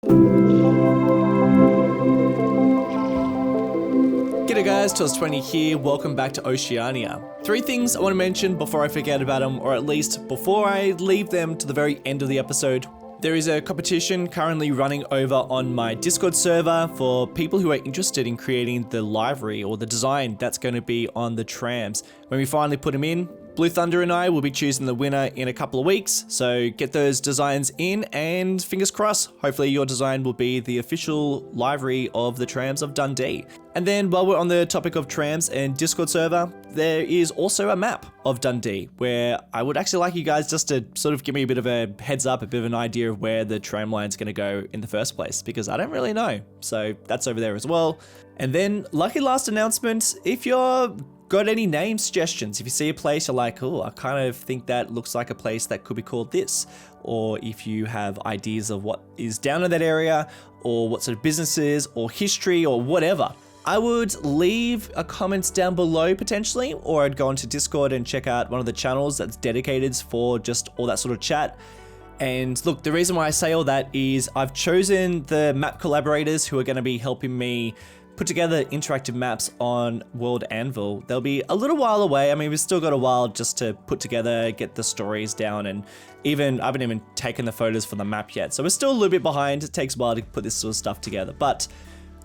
G'day guys, Tils20 here, welcome back to Oceania. 3 things I want to mention before I forget about them, or at least before I leave them to the very end of the episode. There is a competition currently running over on my Discord server for people who are interested in creating the livery or the design that's going to be on the trams. When we finally put them in, Blue Thunder and I will be choosing the winner in a couple of weeks, so get those designs in and fingers crossed, hopefully your design will be the official livery of the trams of Dundee. And then while we're on the topic of trams and Discord server, there is also a map of Dundee where I would actually like you guys just to sort of give me a bit of a heads up, a bit of an idea of where the tram line's going to go in the first place, because I don't really know. So that's over there as well. And then lucky last announcement, if you're got any name suggestions, if you see a place you're like, oh, I kind of think that looks like a place that could be called this, or if you have ideas of what is down in that area, or what sort of businesses or history or whatever, I would leave a comment down below potentially, or I'd go onto Discord and check out one of the channels that's dedicated for just all that sort of chat. And look, the reason why I say all that is I've chosen the map collaborators who are going to be helping me put together interactive maps on World Anvil. They'll be a little while away. I mean, we've still got a while just to put together, get the stories down, and I haven't even taken the photos for the map yet. So we're still a little bit behind. It takes a while to put this sort of stuff together, but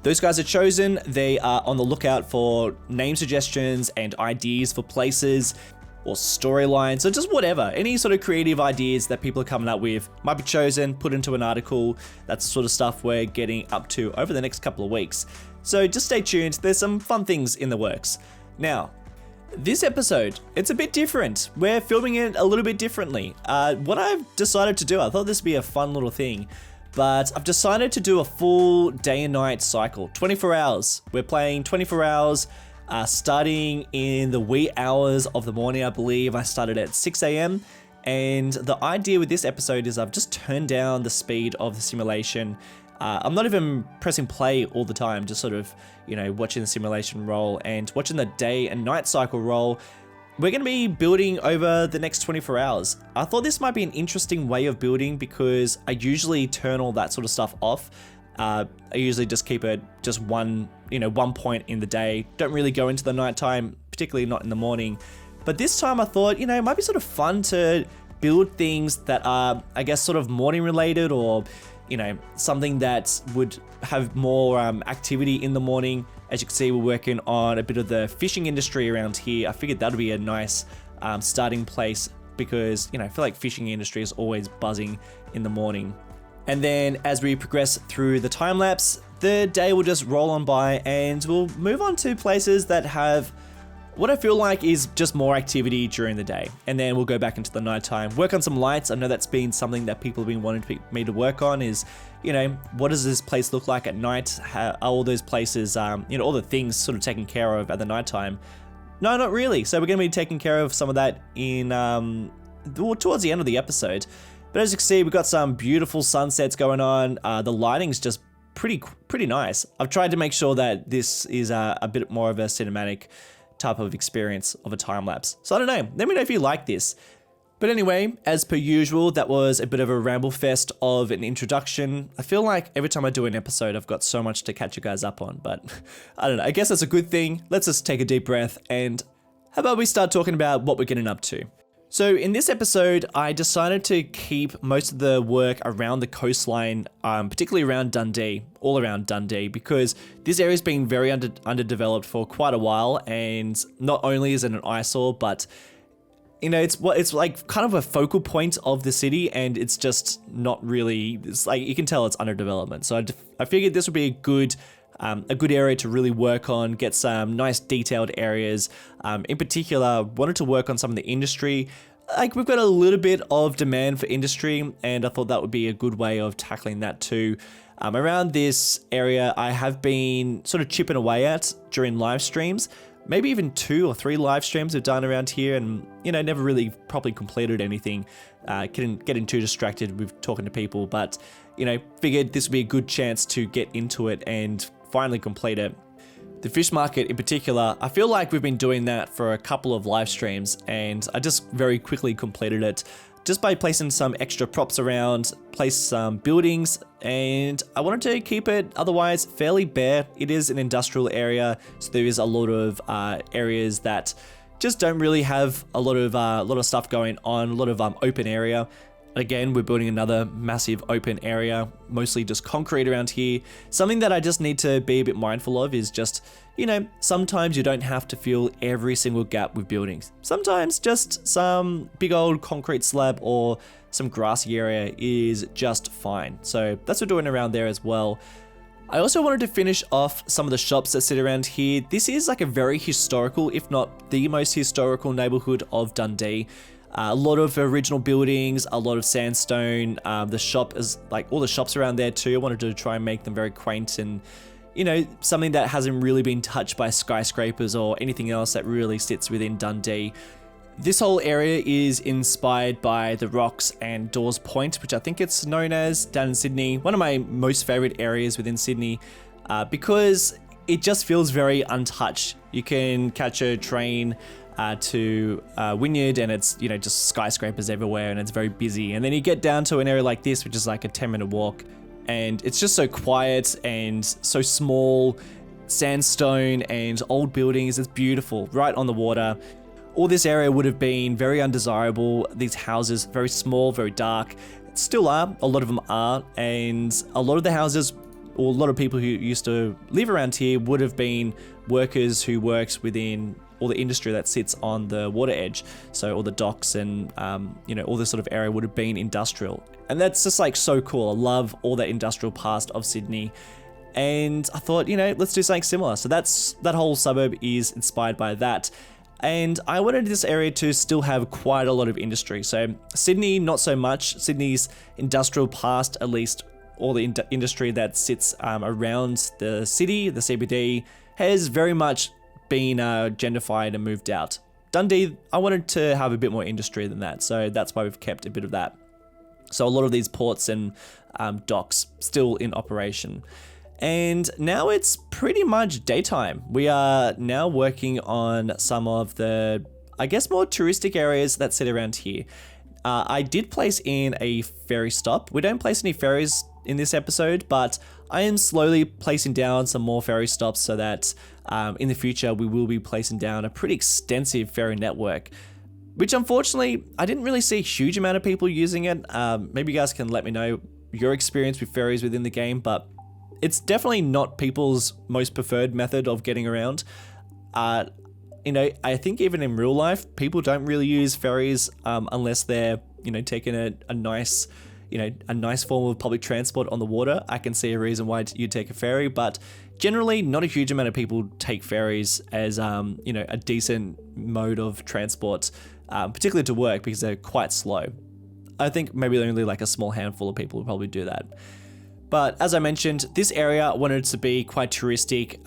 those guys are chosen. They are on the lookout for name suggestions and ideas for places or storylines, or just whatever. Any sort of creative ideas that people are coming up with might be chosen, put into an article. That's the sort of stuff we're getting up to over the next couple of weeks. So just stay tuned, there's some fun things in the works. Now, this episode, it's a bit different. We're filming it a little bit differently. What I've decided to do, I thought this would be a fun little thing, but I've decided to do a full day and night cycle, 24 hours. We're playing 24 hours, starting in the wee hours of the morning, I believe. I started at 6 a.m. And the idea with this episode is I've just turned down the speed of the simulation. I'm not even pressing play all the time, just sort of, watching the simulation roll and watching the day and night cycle roll. We're going to be building over the next 24 hours. I thought this might be an interesting way of building because I usually turn all that sort of stuff off. I usually just keep it just one point in the day. Don't really go into the nighttime, particularly not in the morning. But this time I thought, it might be sort of fun to build things that are, I guess, sort of morning related, or something that would have more activity in the morning. As you can see, we're working on a bit of the fishing industry around here. I figured that'd be a nice starting place because, I feel like fishing industry is always buzzing in the morning. And then as we progress through the time lapse, the day will just roll on by and we'll move on to places that have what I feel like is just more activity during the day. And then we'll go back into the nighttime, work on some lights. I know that's been something that people have been wanting me to work on is, what does this place look like at night? How are all those places, all the things sort of taken care of at the nighttime? No, not really. So we're going to be taking care of some of that in towards the end of the episode. But as you can see, we've got some beautiful sunsets going on. The lighting's just pretty nice. I've tried to make sure that this is a bit more of a cinematic type of experience of a time lapse. So I don't know, let me know if you like this. But anyway, as per usual, that was a bit of a ramble fest of an introduction. I feel like every time I do an episode, I've got so much to catch you guys up on, but I don't know, I guess that's a good thing. Let's just take a deep breath and how about we start talking about what we're getting up to. So in this episode, I decided to keep most of the work around the coastline, particularly around Dundee, all around Dundee, because this area's been very underdeveloped for quite a while, and not only is it an eyesore, but it's like kind of a focal point of the city, and it's just not really. It's like you can tell it's under development. So I figured this would be a good area to really work on, get some nice detailed areas. In particular, wanted to work on some of the industry. Like we've got a little bit of demand for industry, and I thought that would be a good way of tackling that too. Around this area, I have been sort of chipping away at during live streams. Maybe even 2 or 3 live streams we've done around here, and never really properly completed anything. Getting too distracted with talking to people, but figured this would be a good chance to get into it and finally complete it. The fish market in particular, I feel like we've been doing that for a couple of live streams, and I just very quickly completed it. just by placing some extra props around, place some buildings, and I wanted to keep it otherwise fairly bare. It is an industrial area, so there is a lot of areas that just don't really have a lot of stuff going on, a lot of open area. Again, we're building another massive open area, mostly just concrete around here. Something that I just need to be a bit mindful of is just, sometimes you don't have to fill every single gap with buildings. Sometimes just some big old concrete slab or some grassy area is just fine. So that's what we're doing around there as well. I also wanted to finish off some of the shops that sit around here. This is like a very historical, if not the most historical neighborhood of Dundee. A lot of original buildings, a lot of sandstone. The shop is like all the shops around there too. I wanted to try and make them very quaint and, something that hasn't really been touched by skyscrapers or anything else that really sits within Dundee. This whole area is inspired by the Rocks and Dawes Point, which I think it's known as down in Sydney. One of my most favorite areas within Sydney because it just feels very untouched. You can catch a train to Wynyard and it's, just skyscrapers everywhere and it's very busy. And then you get down to an area like this, which is like a 10-minute walk. And it's just so quiet and so small, sandstone and old buildings. It's beautiful, right on the water. All this area would have been very undesirable. These houses, very small, very dark. Still are, a lot of them are. And a lot of the houses, or a lot of people who used to live around here would have been workers who worked within all the industry that sits on the water edge. So all the docks and, all this sort of area would have been industrial. And that's just like so cool. I love all that industrial past of Sydney. And I thought, let's do something similar. So that whole suburb is inspired by that. And I wanted this area to still have quite a lot of industry. So Sydney, not so much. Sydney's industrial past, at least all the industry that sits around the city, the CBD, has very much been gentrified and moved out. Dundee, I wanted to have a bit more industry than that. So that's why we've kept a bit of that. So a lot of these ports and docks still in operation. And now it's pretty much daytime. We are now working on some of the, I guess, more touristic areas that sit around here. I did place in a ferry stop. We don't place any ferries in this episode, but I am slowly placing down some more ferry stops so that in the future we will be placing down a pretty extensive ferry network, which unfortunately I didn't really see a huge amount of people using it. Maybe you guys can let me know your experience with ferries within the game, but it's definitely not people's most preferred method of getting around. I think even in real life, people don't really use ferries unless they're, taking a nice form of public transport on the water. I can see a reason why you take a ferry, but generally not a huge amount of people take ferries as, a decent mode of transport, particularly to work because they're quite slow. I think maybe only like a small handful of people would probably do that. But as I mentioned, this area I wanted to be quite touristic,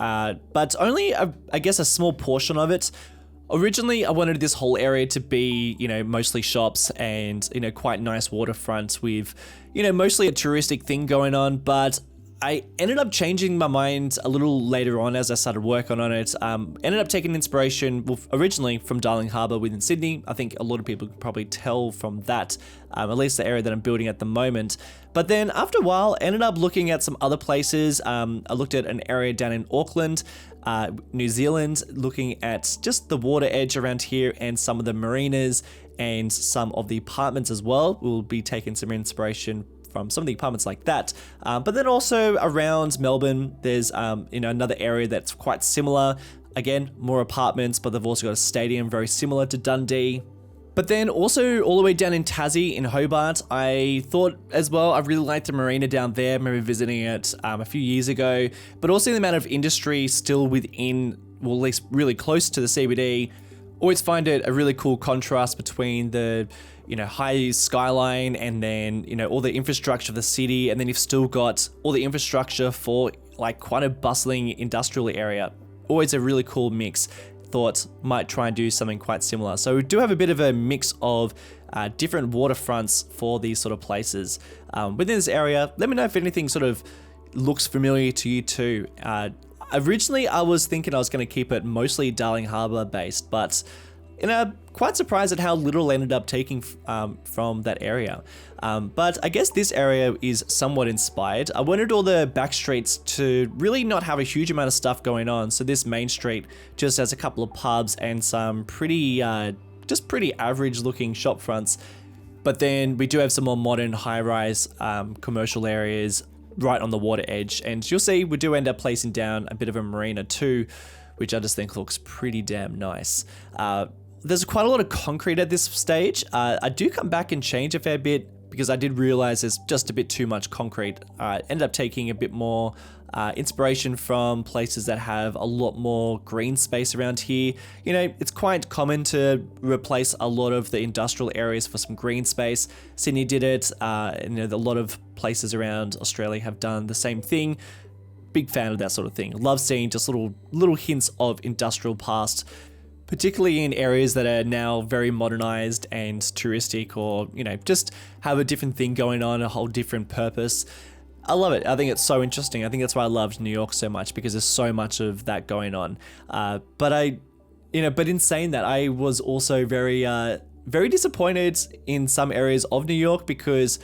but only, I guess, a small portion of it. Originally, I wanted this whole area to be, mostly shops and, quite nice waterfront with, mostly a touristic thing going on. But I ended up changing my mind a little later on as I started working on it. Ended up taking inspiration originally from Darling Harbour within Sydney. I think a lot of people can probably tell from that, at least the area that I'm building at the moment. But then after a while, ended up looking at some other places. I looked at an area down in Auckland, New Zealand, looking at just the water edge around here and some of the marinas and some of the apartments as well. We'll be taking some inspiration from some of the apartments like that. But then also around Melbourne, there's another area that's quite similar. Again, more apartments, but they've also got a stadium very similar to Dundee. But then also all the way down in Tassie, in Hobart, I thought as well, I really liked the marina down there. I remember visiting it a few years ago, but also the amount of industry still within, well, at least really close to the CBD. Always find it a really cool contrast between the, high skyline and then, all the infrastructure of the city. And then you've still got all the infrastructure for like quite a bustling industrial area. Always a really cool mix. Thought might try and do something quite similar. So we do have a bit of a mix of different waterfronts for these sort of places within this area. Let me know if anything sort of looks familiar to you too. Originally, I was thinking I was going to keep it mostly Darling Harbour based, but And I'm quite surprised at how little I ended up taking from that area. But I guess this area is somewhat inspired. I wanted all the back streets to really not have a huge amount of stuff going on. So this main street just has a couple of pubs and some pretty average looking shop fronts. But then we do have some more modern high-rise commercial areas right on the water edge. And you'll see we do end up placing down a bit of a marina too, which I just think looks pretty damn nice. There's quite a lot of concrete at this stage. I do come back and change a fair bit because I did realize there's just a bit too much concrete. I ended up taking a bit more inspiration from places that have a lot more green space around here. You know, it's quite common to replace a lot of the industrial areas for some green space. Sydney did it, and you know, a lot of places around Australia have done the same thing. Big fan of that sort of thing. Love seeing just little hints of industrial past, particularly in areas that are now very modernized and touristic, or, you know, just have a different thing going on, a whole different purpose. I love it. I think it's so interesting. I think that's why I loved New York so much, because there's so much of that going on. But in saying that, I was also very disappointed in some areas of New York, because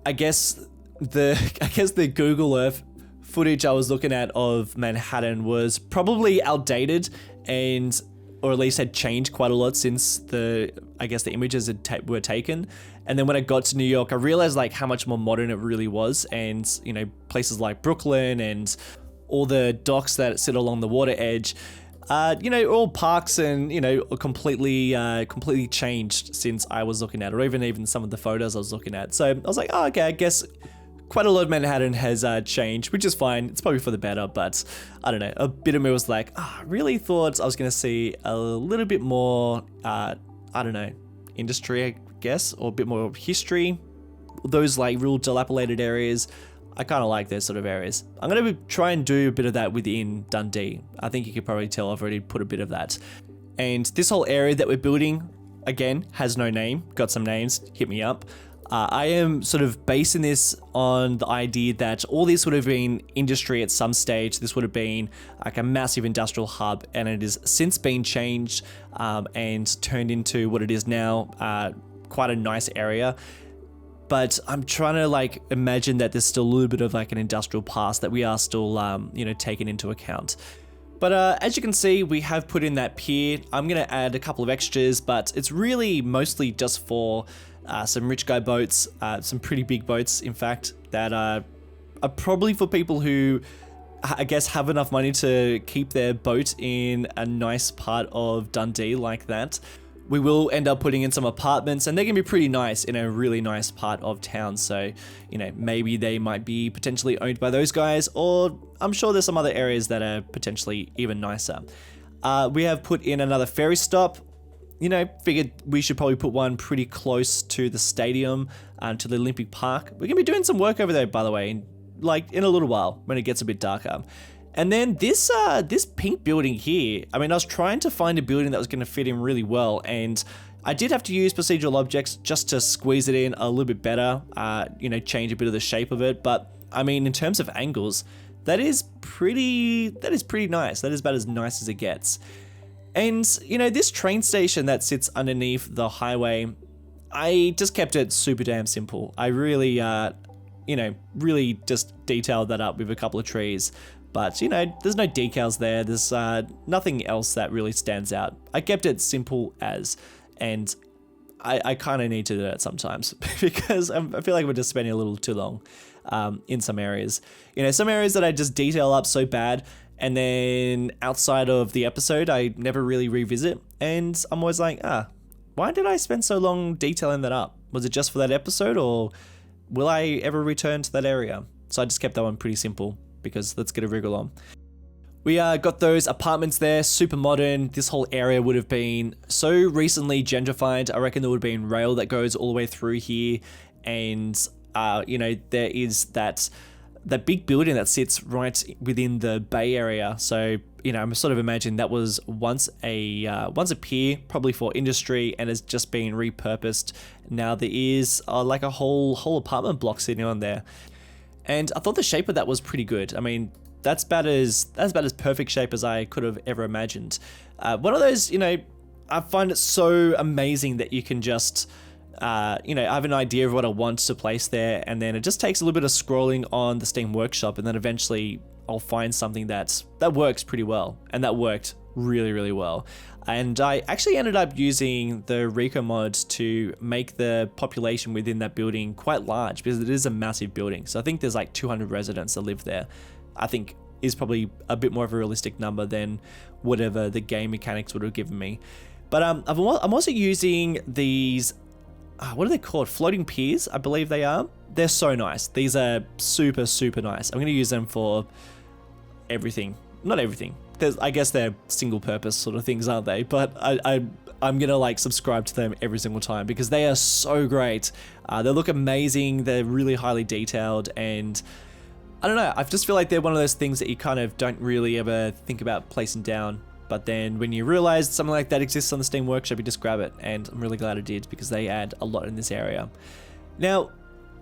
I guess the Google Earth footage I was looking at of Manhattan was probably outdated, or at least had changed quite a lot since the images were taken. And then when I got to New York, I realized like how much more modern it really was. And, you know, places like Brooklyn and all the docks that sit along the water edge, you know, all parks and, you know, completely changed since I was looking at it, or even some of the photos I was looking at. So I was like, oh, okay, I guess quite a lot of Manhattan has changed, which is fine. It's probably for the better, but I don't know. A bit of me was like, I really thought I was going to see a little bit more, industry, I guess, or a bit more history. Those like real dilapidated areas, I kind of like those sort of areas. I'm going to try and do a bit of that within Dundee. I think you could probably tell I've already put a bit of that. And this whole area that we're building, again, has no name. Got some names, hit me up. I am sort of basing this on the idea that all this would have been industry at some stage. This would have been like a massive industrial hub, and it has since been changed and turned into what it is now, quite a nice area. But I'm trying to like imagine that there's still a little bit of like an industrial past that we are still, taking into account. But as you can see, we have put in that pier. I'm going to add a couple of extras, but it's really mostly just for some rich guy boats, some pretty big boats, in fact, that are probably for people who, I guess, have enough money to keep their boat in a nice part of Dundee like that. We will end up putting in some apartments, and they're going to be pretty nice in a really nice part of town. So, you know, maybe they might be potentially owned by those guys, or I'm sure there's some other areas that are potentially even nicer. We have put in another ferry stop. You know, figured we should probably put one pretty close to the stadium, to the Olympic Park. We're going to be doing some work over there, by the way, in a little while when it gets a bit darker. And then this pink building here, I mean, I was trying to find a building that was going to fit in really well, and I did have to use procedural objects just to squeeze it in a little bit better, change a bit of the shape of it. But I mean, in terms of angles, that is pretty nice. That is about as nice as it gets. And, you know, this train station that sits underneath the highway, I just kept it super damn simple. I really, really just detailed that up with a couple of trees. But, you know, there's no decals there. There's nothing else that really stands out. I kept it simple as, and I kind of need to do that sometimes because I feel like we're just spending a little too long in some areas. You know, some areas that I just detail up so bad, and then outside of the episode, I never really revisit. And I'm always like, why did I spend so long detailing that up? Was it just for that episode, or will I ever return to that area? So I just kept that one pretty simple, because let's get a wriggle on. We got those apartments there, super modern. This whole area would have been so recently gentrified. I reckon there would have been rail that goes all the way through here. And, there is that big building that sits right within the Bay Area. So, you know, I'm sort of imagining that was once a pier, probably for industry, and has just been repurposed. Now there is like a whole apartment block sitting on there. And I thought the shape of that was pretty good. I mean, that's about as perfect shape as I could have ever imagined. One of those, you know, I find it so amazing that you can just, I have an idea of what I want to place there, and then it just takes a little bit of scrolling on the Steam Workshop, and then eventually I'll find something that works pretty well, and that worked really, really well. And I actually ended up using the Rico mod to make the population within that building quite large, because it is a massive building. So I think there's like 200 residents that live there. I think is probably a bit more of a realistic number than whatever the game mechanics would have given me. But I'm also using these, what are they called? Floating piers, I believe they are. They're so nice. These are super, super nice. I'm going to use them for everything. Not everything. I guess they're single purpose sort of things, aren't they? But I'm gonna like subscribe to them every single time because they are so great. They look amazing. They're really highly detailed, and I don't know. I just feel like they're one of those things that you kind of don't really ever think about placing down. But then when you realize something like that exists on the Steam Workshop, you just grab it, and I'm really glad I did because they add a lot in this area. Now,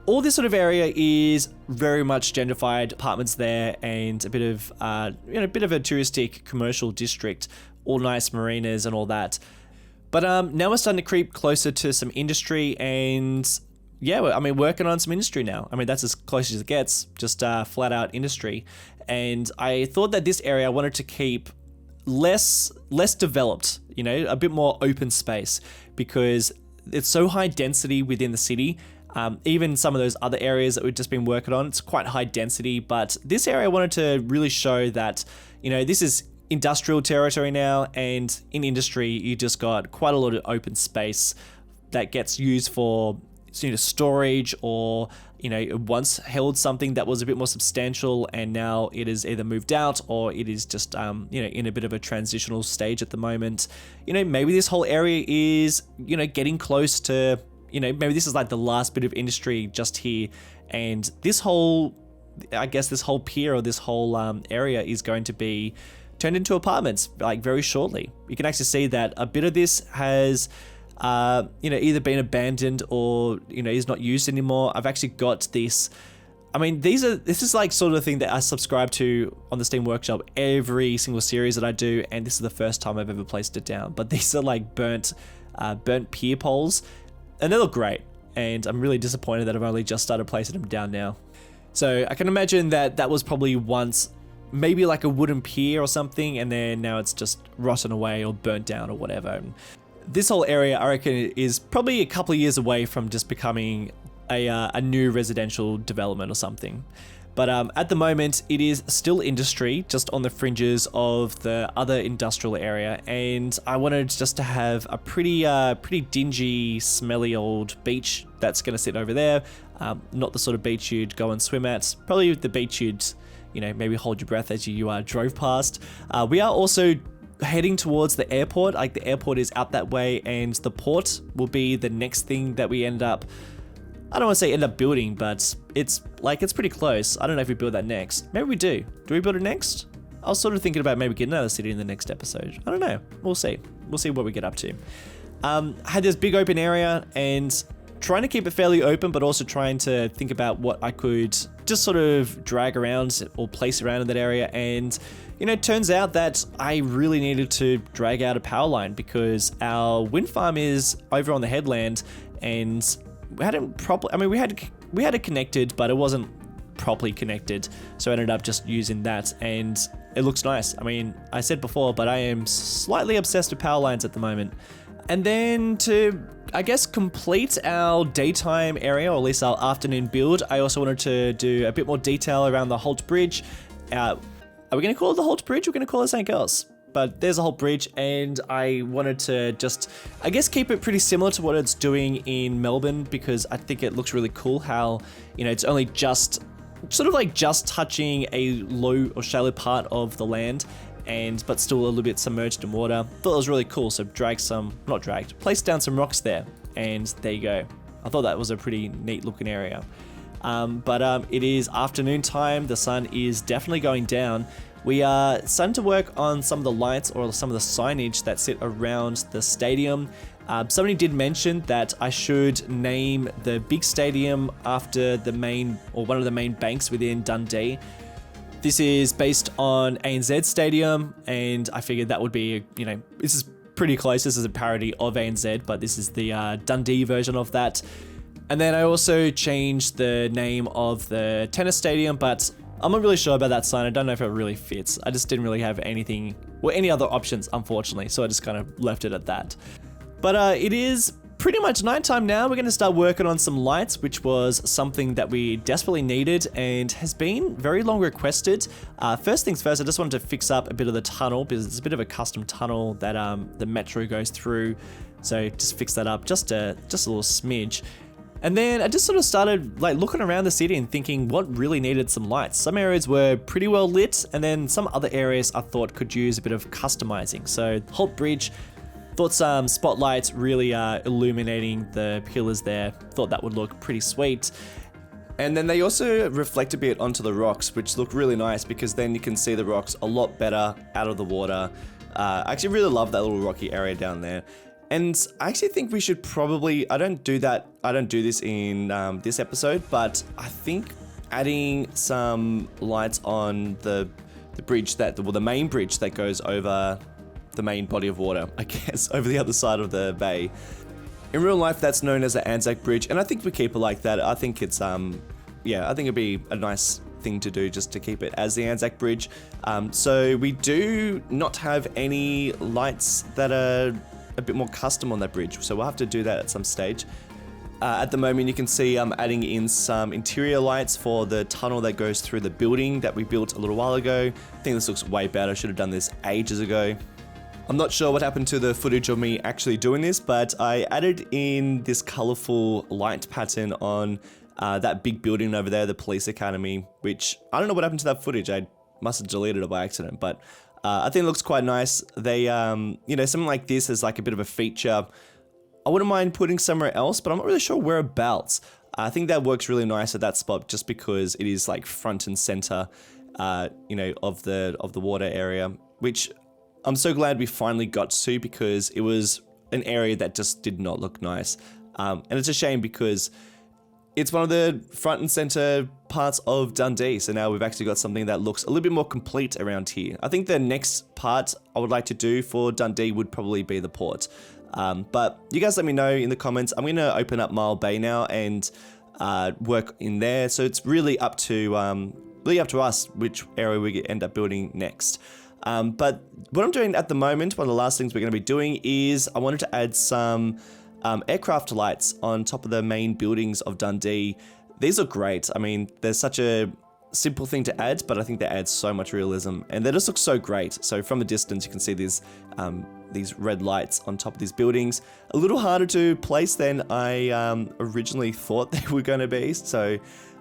all this sort of area is very much gentrified apartments there, and a bit of, a bit of a touristic commercial district, all nice marinas and all that. But now we're starting to creep closer to some industry, and yeah, working on some industry now. That's as close as it gets, just flat out industry. And I thought that this area I wanted to keep less developed, a bit more open space, because it's so high density within the city. Even some of those other areas that we've just been working on, it's quite high density, but this area I wanted to really show that, this is industrial territory now, and in industry, you just got quite a lot of open space that gets used for storage, or, it once held something that was a bit more substantial, and now it is either moved out or it is just, in a bit of a transitional stage at the moment. Maybe this whole area is, getting close to, maybe this is like the last bit of industry just here, and this whole pier or this whole area is going to be turned into apartments like very shortly. You can actually see that a bit of this has either been abandoned or is not used anymore. I've actually got this. This is like sort of the thing that I subscribe to on the Steam Workshop every single series that I do, and this is the first time I've ever placed it down. But these are like burnt pier poles. And they look great, and I'm really disappointed that I've only just started placing them down now. So I can imagine that was probably once maybe like a wooden pier or something, and then now it's just rotten away or burnt down or whatever. And this whole area, I reckon, is probably a couple of years away from just becoming a new residential development or something. But at the moment, it is still industry, just on the fringes of the other industrial area. And I wanted just to have a pretty dingy, smelly old beach that's going to sit over there. Not the sort of beach you'd go and swim at. Probably the beach you'd, maybe hold your breath as you drove past. We are also heading towards the airport. Like, the airport is out that way, and the port will be the next thing that we end up, I don't want to say end up building, but it's pretty close. I don't know if we build that next. Maybe we do. Do we build it next? I was sort of thinking about maybe getting out of the city in the next episode. I don't know. We'll see. We'll see what we get up to. Had this big open area, and trying to keep it fairly open, but also trying to think about what I could just sort of drag around or place around in that area. And, it turns out that I really needed to drag out a power line, because our wind farm is over on the headland, and we hadn't properly, we had it connected, but it wasn't properly connected. So I ended up just using that, and it looks nice. I said before, but I am slightly obsessed with power lines at the moment. And then to, I guess, complete our daytime area, or at least our afternoon build, I also wanted to do a bit more detail around the Holt Bridge. Are we going to call it the Holt Bridge? We're going to call it something else. But there's a whole bridge, and I wanted to just, I guess, keep it pretty similar to what it's doing in Melbourne, because I think it looks really cool how, it's only just, sort of like just touching a low or shallow part of the land, but still a little bit submerged in water. Thought it was really cool, so placed down some rocks there, and there you go. I thought that was a pretty neat looking area. But it is afternoon time, the sun is definitely going down. We are starting to work on some of the lights or some of the signage that sit around the stadium. Somebody did mention that I should name the big stadium after the main, or one of the main banks within Dundee. This is based on ANZ Stadium, and I figured that would be, this is pretty close. This is a parody of ANZ, but this is the Dundee version of that. And then I also changed the name of the tennis stadium, but I'm not really sure about that sign. I don't know if it really fits. I just didn't really have anything or any other options, unfortunately, so I just kind of left it at that. But it is pretty much nighttime now. We're going to start working on some lights, which was something that we desperately needed and has been very long requested. First things first, I just wanted to fix up a bit of the tunnel because it's a bit of a custom tunnel that the metro goes through. So just fix that up just a little smidge. And then I just sort of started like looking around the city and thinking what really needed some lights. Some areas were pretty well lit, and then some other areas I thought could use a bit of customizing. So Holt Bridge, thought some spotlights really illuminating the pillars there. Thought that would look pretty sweet. And then they also reflect a bit onto the rocks, which look really nice because then you can see the rocks a lot better out of the water. I actually really love that little rocky area down there. And I actually think we should probably, I don't do this in this episode, but I think adding some lights on the bridge the main bridge that goes over the main body of water, I guess, over the other side of the bay. In real life, that's known as the Anzac Bridge, and I think we keep it like that. I think it's, I think it'd be a nice thing to do just to keep it as the Anzac Bridge. So we do not have any lights that are a bit more custom on that bridge, so we'll have to do that at some stage. At the moment, you can see I'm adding in some interior lights for the tunnel that goes through the building that we built a little while ago. I think this looks way better. Should have done this ages ago. I'm not sure what happened to the footage of me actually doing this, but I added in this colorful light pattern on that big building over there, the police academy, which I don't know what happened to that footage. I must have deleted it by accident, but I think it looks quite nice. They, something like this is like a bit of a feature. I wouldn't mind putting somewhere else, but I'm not really sure whereabouts. I think that works really nice at that spot just because it is like front and center, of the water area, which I'm so glad we finally got to because it was an area that just did not look nice. And it's a shame because it's one of the front and center parts of Dundee. So now we've actually got something that looks a little bit more complete around here. I think the next part I would like to do for Dundee would probably be the port. But you guys let me know in the comments. I'm going to open up Mile Bay now and work in there. So it's really up to us which area we end up building next. But what I'm doing at the moment, one of the last things we're going to be doing is I wanted to add some aircraft lights on top of the main buildings of Dundee. These are great. I mean, they're such a simple thing to add, but I think they add so much realism and they just look so great. So from a distance, you can see these red lights on top of these buildings. A little harder to place than I originally thought they were going to be. So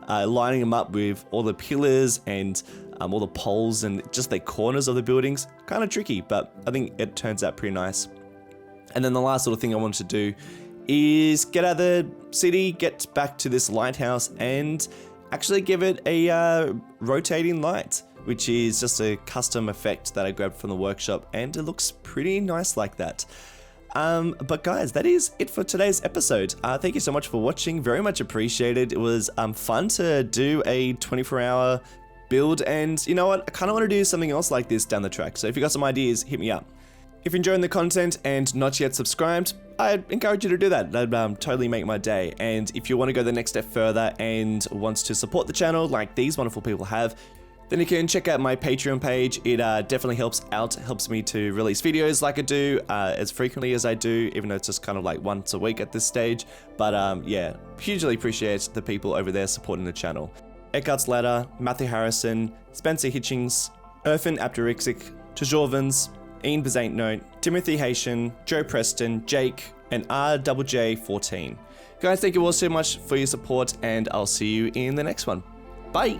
lining them up with all the pillars and all the poles and just the corners of the buildings, kind of tricky, but I think it turns out pretty nice. And then the last little thing I wanted to do is get out of the city, get back to this lighthouse and actually give it a rotating light, which is just a custom effect that I grabbed from the workshop and it looks pretty nice like that. But guys, that is it for today's episode. Thank you so much for watching, very much appreciated. It was fun to do a 24-hour build and you know what, I kind of want to do something else like this down the track. So if you got some ideas, hit me up. If you're enjoying the content and not yet subscribed, I encourage you to do that. That'd totally make my day. And if you want to go the next step further and wants to support the channel like these wonderful people have, then you can check out my Patreon page. It definitely helps me to release videos like I do as frequently as I do, even though it's just kind of like once a week at this stage. But yeah, hugely appreciate the people over there supporting the channel. Eckhart's Ladder, Matthew Harrison, Spencer Hitchings, Irfan Abdurixik, Tjorvans, Ian Bezaintnote, Timothy Haitian, Joe Preston, Jake, and RJJ14. Guys, thank you all so much for your support, and I'll see you in the next one. Bye!